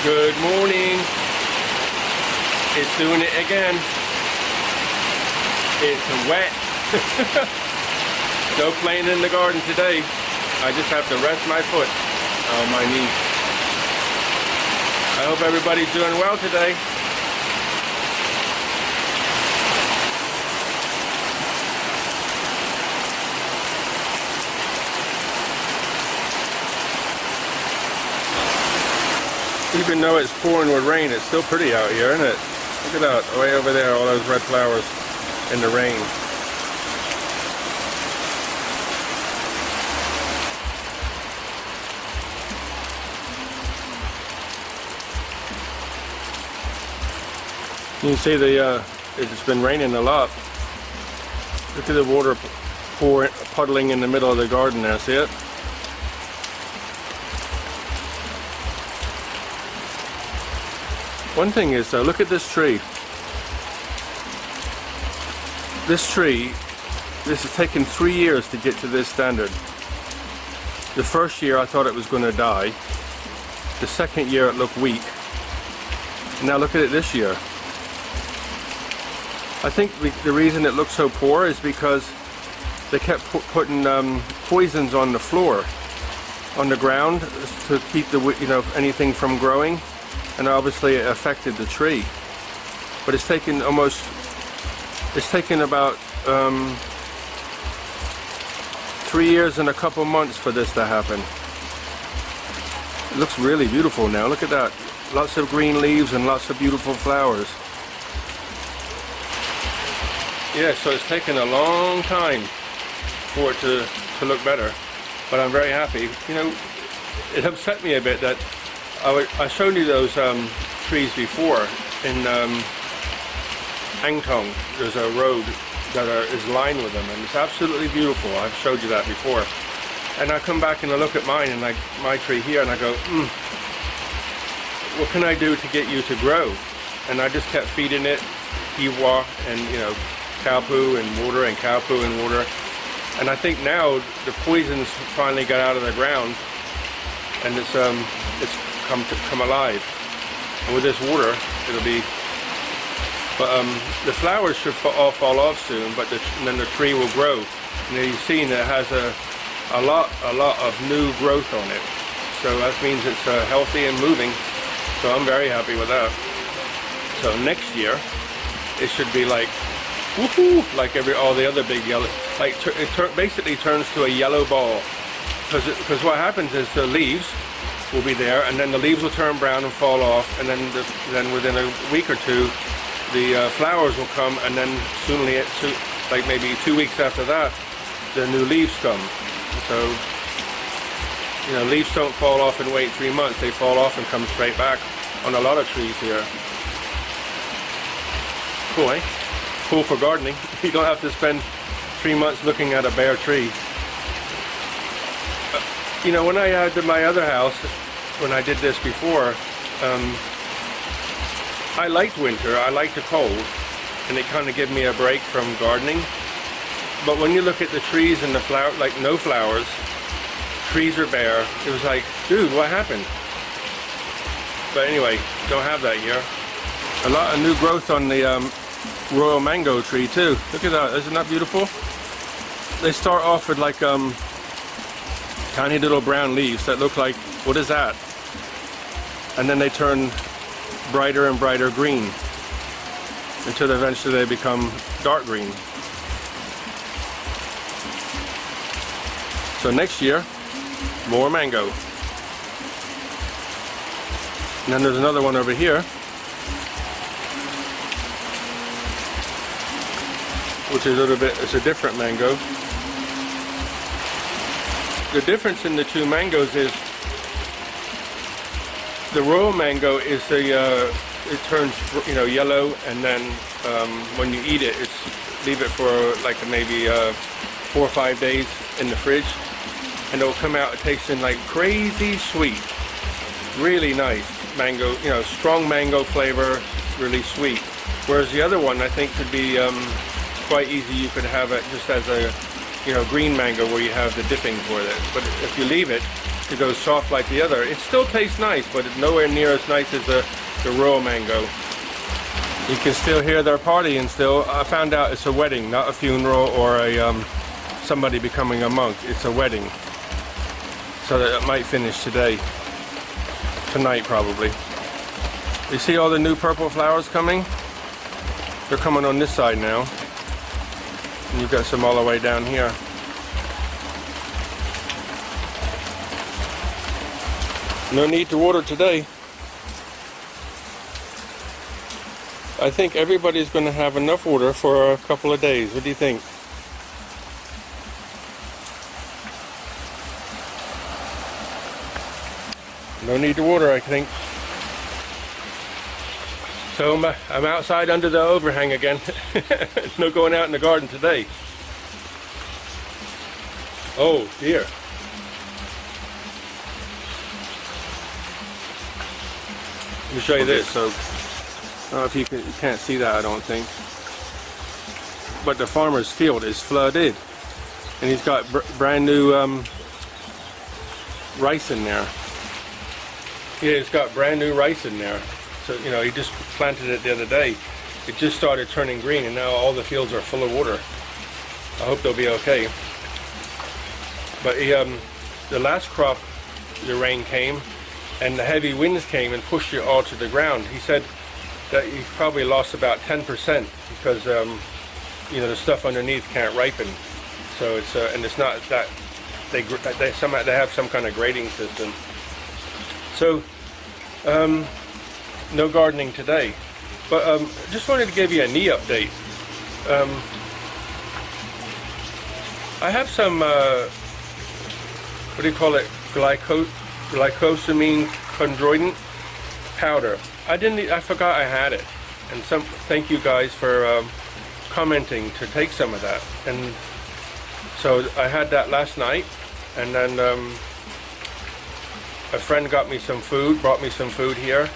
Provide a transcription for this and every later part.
Good morning. It's doing it again. It's wet. No playing in the garden today. I just have to rest my foot on my knee. I hope everybody's doing well today. Even though it's pouring with rain, it's still pretty out here, isn't it? Look at that, way over there, all those red flowers in the rain. You can see it's been raining a lot. Look at the water puddling in the middle of the garden there, see it? One thing is though, look at this tree. This has taken 3 years to get to this standard. The first year I thought it was going to die. The second year it looked weak. And now look at it this year. I think the reason it looks so poor is because they kept putting poisons on the floor, on the ground, to keep anything from growing. And obviously it affected the tree, but it's taken about 3 years and a couple months for this to happen. It looks really beautiful now. Look at that, lots of green leaves and lots of beautiful flowers. Yeah, so it's taken a long time for it to look better, but I'm very happy. You know, it upset me a bit that I showed you those trees before in Angtong. There's a road that is lined with them, and it's absolutely beautiful. I've showed you that before. And I come back and I look at mine, and like my tree here, and I go, what can I do to get you to grow? And I just kept feeding it iwa and cow poo and water and cow poo and water. And I think now the poisons finally got out of the ground, and it's come alive, and with this water it'll be, but the flowers should all fall off soon, but then the tree will grow. And you've seen it has a lot of new growth on it, so that means it's healthy and moving, so I'm very happy with that. So next year it should be like woohoo, like all the other big yellow, like it basically turns to a yellow ball, because what happens is the leaves will be there, and then the leaves will turn brown and fall off, and then within a week or two the flowers will come, and then like maybe 2 weeks after that the new leaves come. So leaves don't fall off and wait 3 months, they fall off and come straight back on a lot of trees here. Cool, eh? Cool for gardening. You don't have to spend 3 months looking at a bare tree. When I had my other house, when I did this before, I liked winter, I liked the cold, and it kind of gave me a break from gardening. But when you look at the trees and the flower, like no flowers, trees are bare, it was like, dude, what happened? But anyway, don't have that here. A lot of new growth on the royal mango tree too. Look at that, isn't that beautiful? They start off with like tiny little brown leaves that look like, what is that? And then they turn brighter and brighter green until eventually they become dark green. So next year, more mango. And then there's another one over here, which is it's a different mango. The difference in the two mangoes is the royal mango is it turns yellow, and then when you eat it, leave it for like maybe 4 or 5 days in the fridge, and it'll come out tasting like crazy sweet, really nice mango, strong mango flavor, really sweet. Whereas the other one I think could be quite easy. You could have it just as a green mango where you have the dipping for it. But if you leave it, to go soft like the other. It still tastes nice, but it's nowhere near as nice as the raw mango. You can still hear their partying still. I found out it's a wedding, not a funeral or a somebody becoming a monk. It's a wedding. So that it might finish today. Tonight probably. You see all the new purple flowers coming? They're coming on this side now. And you've got some all the way down here. No need to water today. I think everybody's going to have enough water for a couple of days. What do you think? No need to water, I think. So I'm outside under the overhang again. No going out in the garden today. Oh dear. Let me show you this. So, I don't know if you can't see that, I don't think. But the farmer's field is flooded. And he's got brand new rice in there. Yeah, it's got brand new rice in there. So, you know, he just planted it the other day. It just started turning green and now all the fields are full of water. I hope they'll be okay. But the last crop, the rain came and the heavy winds came and pushed it all to the ground. He said that he probably lost about 10% because, you know, the stuff underneath can't ripen. So it's, and it's not that, they have some kind of grading system. So, no gardening today, but just wanted to give you a knee update. I have some, what do you call it, glycosamine chondroitin powder. I forgot I had it, and thank you guys for commenting to take some of that. And so I had that last night, and then a friend got me some food, brought me some food here,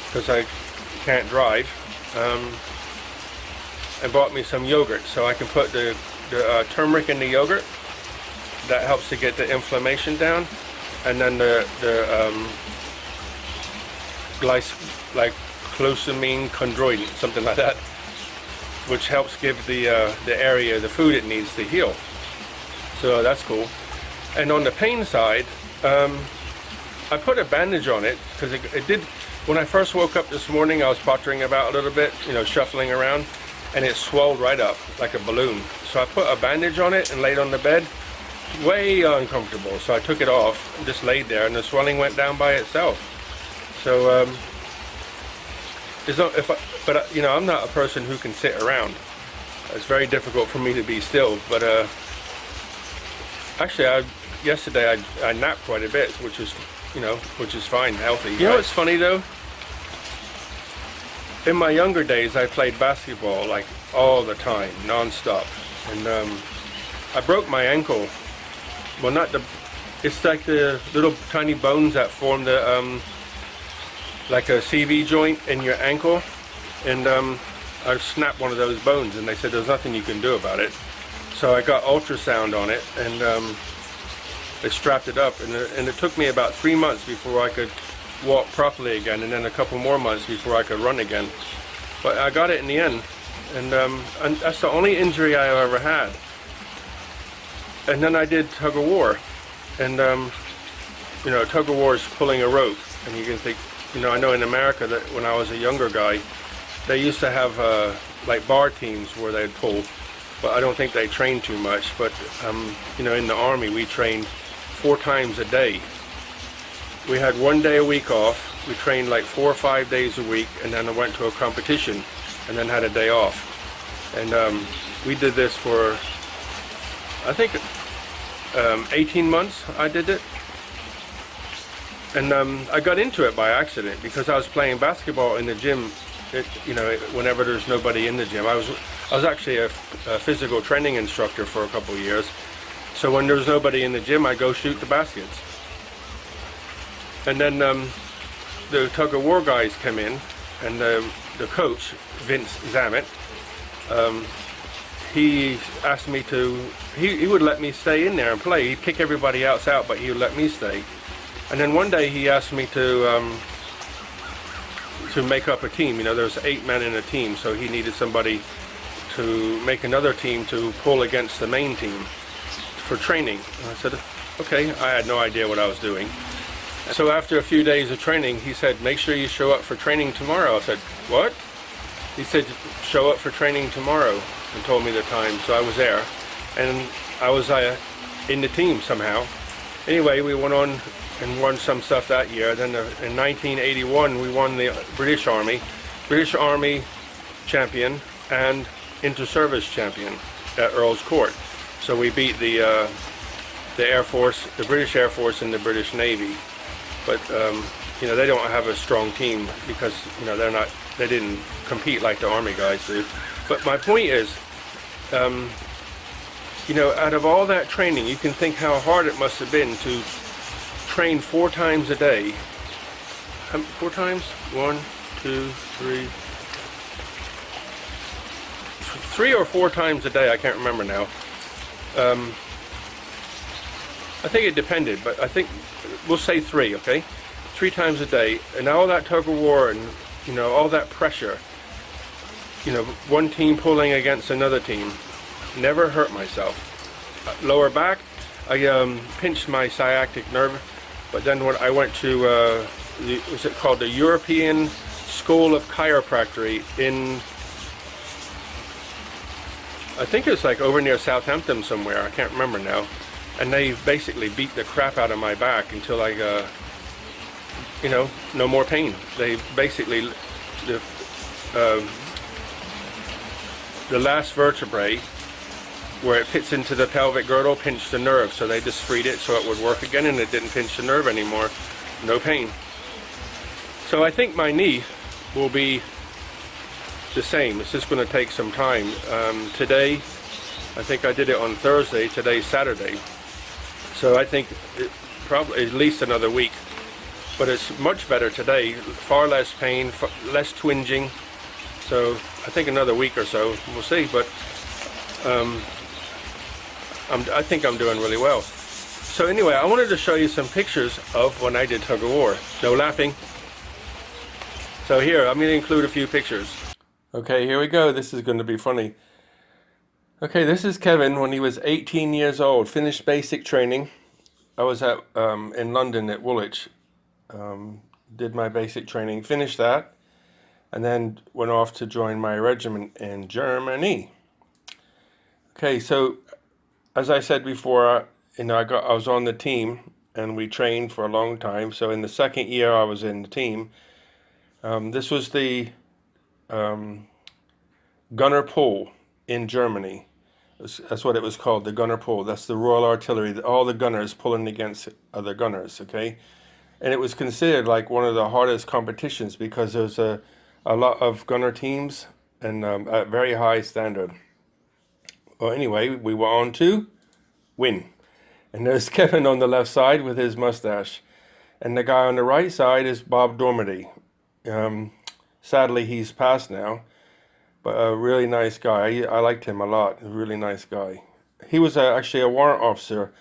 because I can't drive, and bought me some yogurt so I can put the turmeric in the yogurt. That helps to get the inflammation down, and then the glycosamine chondroitin, something like that, which helps give the area the food it needs to heal. So that's cool. And on the pain side, I put a bandage on it because it did. When I first woke up this morning, I was pottering about a little bit, you know, shuffling around, and it swelled right up like a balloon. So I put a bandage on it and laid on the bed. Way uncomfortable. So I took it off and just laid there, and the swelling went down by itself. So but you know, I'm not a person who can sit around. It's very difficult for me to be still. But actually, yesterday I napped quite a bit, which is, you know, which is fine, healthy. You know what's funny though? In my younger days, I played basketball like all the time, non-stop, and I broke my ankle. Well, not the. It's like the little tiny bones that form the like a CV joint in your ankle, and I snapped one of those bones, and they said there's nothing you can do about it. So I got ultrasound on it, and they strapped it up, and it took me about 3 months before I could walk properly again, and then a couple more months before I could run again. But I got it in the end, and that's the only injury I ever had. And then I did tug of war, and you know, tug of war is pulling a rope, and you can think, you know, I know in America that when I was a younger guy, they used to have like bar teams where they'd pull, but I don't think they trained too much. But you know, in the Army we trained 4 times a day. We had 1 day a week off. We trained like 4 or 5 days a week, and then I went to a competition, and then had a day off. And we did this for, I think, 18 months. I did it, and I got into it by accident because I was playing basketball in the gym. You know, whenever there's nobody in the gym, I was actually a physical training instructor for a couple of years. So when there's nobody in the gym, I go shoot the baskets. And then the tug of war guys come in, and the coach, Vince Zammit, he asked me to, he would let me stay in there and play. He'd kick everybody else out, but he would let me stay. And then one day he asked me to make up a team. You know, there was 8 men in a team, so he needed somebody to make another team to pull against the main team for training. And I said, okay. I had no idea what I was doing. So after a few days of training, he said, make sure you show up for training tomorrow. I said, what? He said, show up for training tomorrow, and told me the time. So I was there, and I was in the team somehow. Anyway, we went on and won some stuff that year. Then in 1981, we won the British Army champion and inter-service champion at Earl's Court. So we beat the Air Force, the British Air Force, and the British Navy. But you know, they don't have a strong team because, you know, they didn't compete like the Army guys do. But my point is, you know, out of all that training, you can think how hard it must have been to train 4 times a day. 4 times? 1, 2, 3. 3 or 4 times a day, I can't remember now. I think it depended, but I think we'll say 3, okay? 3 times a day, and all that tug of war, and you know, all that pressure. You know, one team pulling against another team. Never hurt myself. Lower back, I pinched my sciatic nerve, but then when I went to what's it called, the European School of Chiropractic in, I think it's like over near Southampton somewhere, I can't remember now. And they basically beat the crap out of my back until I, you know, no more pain. They basically, the last vertebrae, where it fits into the pelvic girdle, pinched the nerve. So they just freed it so it would work again, and it didn't pinch the nerve anymore. No pain. So I think my knee will be the same. It's just going to take some time. Today, I think I did it on Thursday. Today's Saturday. So I think probably at least another week. But it's much better today. Far less pain, less twinging. So I think another week or so. We'll see. But I think I'm doing really well. So anyway, I wanted to show you some pictures of when I did tug of war. No laughing. So here, I'm going to include a few pictures. Okay, here we go. This is going to be funny. Okay, this is Kevin when he was 18 years old. Finished basic training. I was at in London at Woolwich. Did my basic training, finished that, and then went off to join my regiment in Germany. Okay, so as I said before, you know, I was on the team and we trained for a long time. So in the second year I was in the team. This was the gunner pull in Germany. That's what it was called, the gunner pull. That's the Royal Artillery, all the gunners pulling against other gunners, okay? And it was considered like one of the hardest competitions because there was a lot of gunner teams and a very high standard. Well, anyway, we were on to win. And there's Kevin on the left side with his mustache. And the guy on the right side is Bob Dormady. Sadly, he's passed now. But a really nice guy. I liked him a lot. A really nice guy. He was actually a warrant officer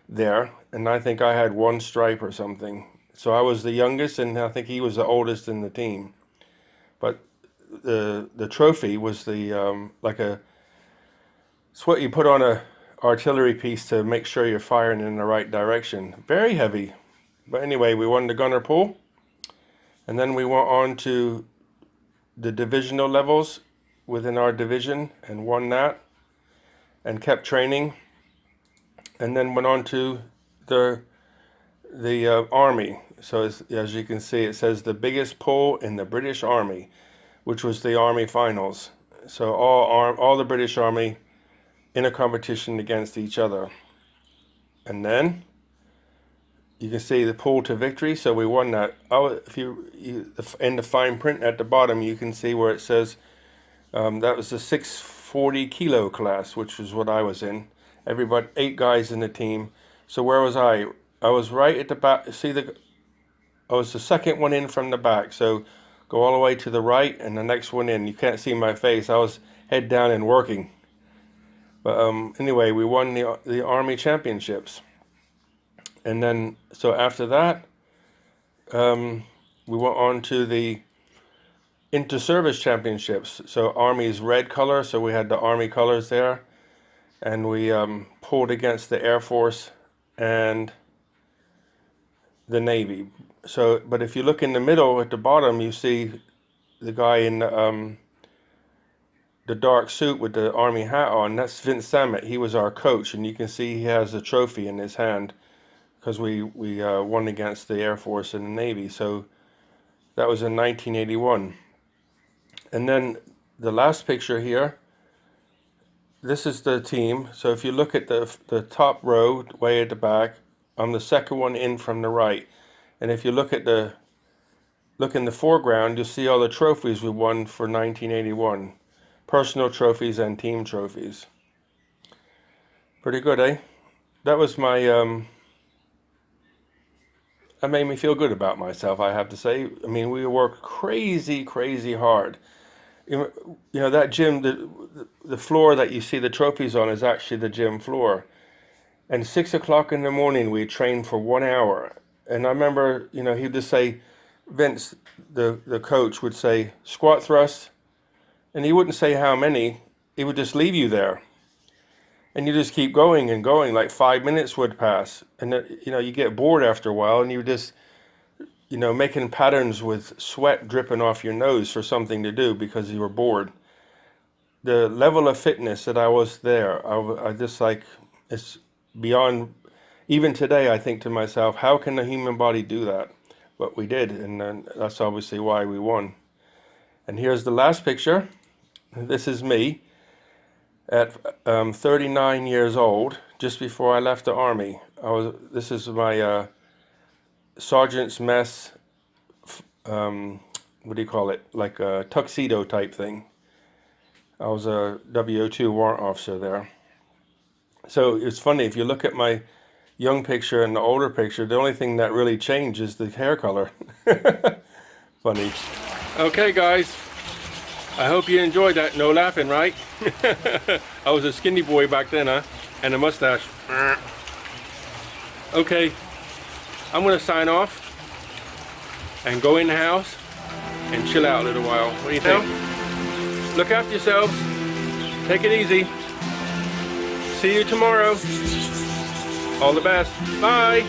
there, and I think I had 1 stripe or something. So I was the youngest, and I think he was the oldest in the team. But the trophy was the like it's what you put on a artillery piece to make sure you're firing in the right direction. Very heavy. But anyway, we won the gunner pull, and then we went on to the divisional levels within our division and won that and kept training, and then went on to the Army. So as you can see, it says the biggest pull in the British Army, which was the Army finals. So all the British Army in a competition against each other. And then you can see the pull to victory. So we won that. If you in the fine print at the bottom, you can see where it says that was the 640 kilo class, which was what I was in. Everybody, 8 guys in the team. So where was I? I was right at the back. See, I was the second one in from the back. So go all the way to the right and the next one in. You can't see my face. I was head down and working. But anyway, we won the Army championships. And then, so after that, we went on to the inter-service championships. So Army's red color, so we had the Army colors there, and we pulled against the Air Force and the Navy. So, but if you look in the middle at the bottom, you see the guy in the dark suit with the Army hat on. That's Vince Samet. He was our coach, and you can see he has a trophy in his hand because we won against the Air Force and the Navy. So that was in 1981. And then the last picture here, this is the team. So if you look at the top row way at the back, I'm the second one in from the right. And if you look in the foreground, you'll see all the trophies we won for 1981. Personal trophies and team trophies. Pretty good, eh? That was my, that made me feel good about myself, I have to say. I mean, we worked crazy, crazy hard. You know, that gym, the floor that you see the trophies on is actually the gym floor. And 6 o'clock in the morning, we trained for 1 hour. And I remember, you know, he'd just say, Vince, the coach would say, squat thrust. And he wouldn't say how many. He would just leave you there. And you just keep going and going, like 5 minutes would pass. And, you know, you get bored after a while, and you just, you know, making patterns with sweat dripping off your nose for something to do because you were bored. The level of fitness that I was there, I just like, it's beyond, even today I think to myself, how can the human body do that? But we did, and that's obviously why we won. And here's the last picture. This is me at 39 years old, just before I left the Army. This is my sergeant's mess, what do you call it, like a tuxedo type thing. I was a WO2 warrant officer there. So it's funny, if you look at my young picture and the older picture, the only thing that really changed is the hair color. Funny. Okay guys, I hope you enjoyed that. No laughing, right? I was a skinny boy back then, huh? And a mustache. Okay, I'm gonna sign off and go in the house and chill out a little while. What do you think? Look after yourselves. Take it easy. See you tomorrow. All the best. Bye.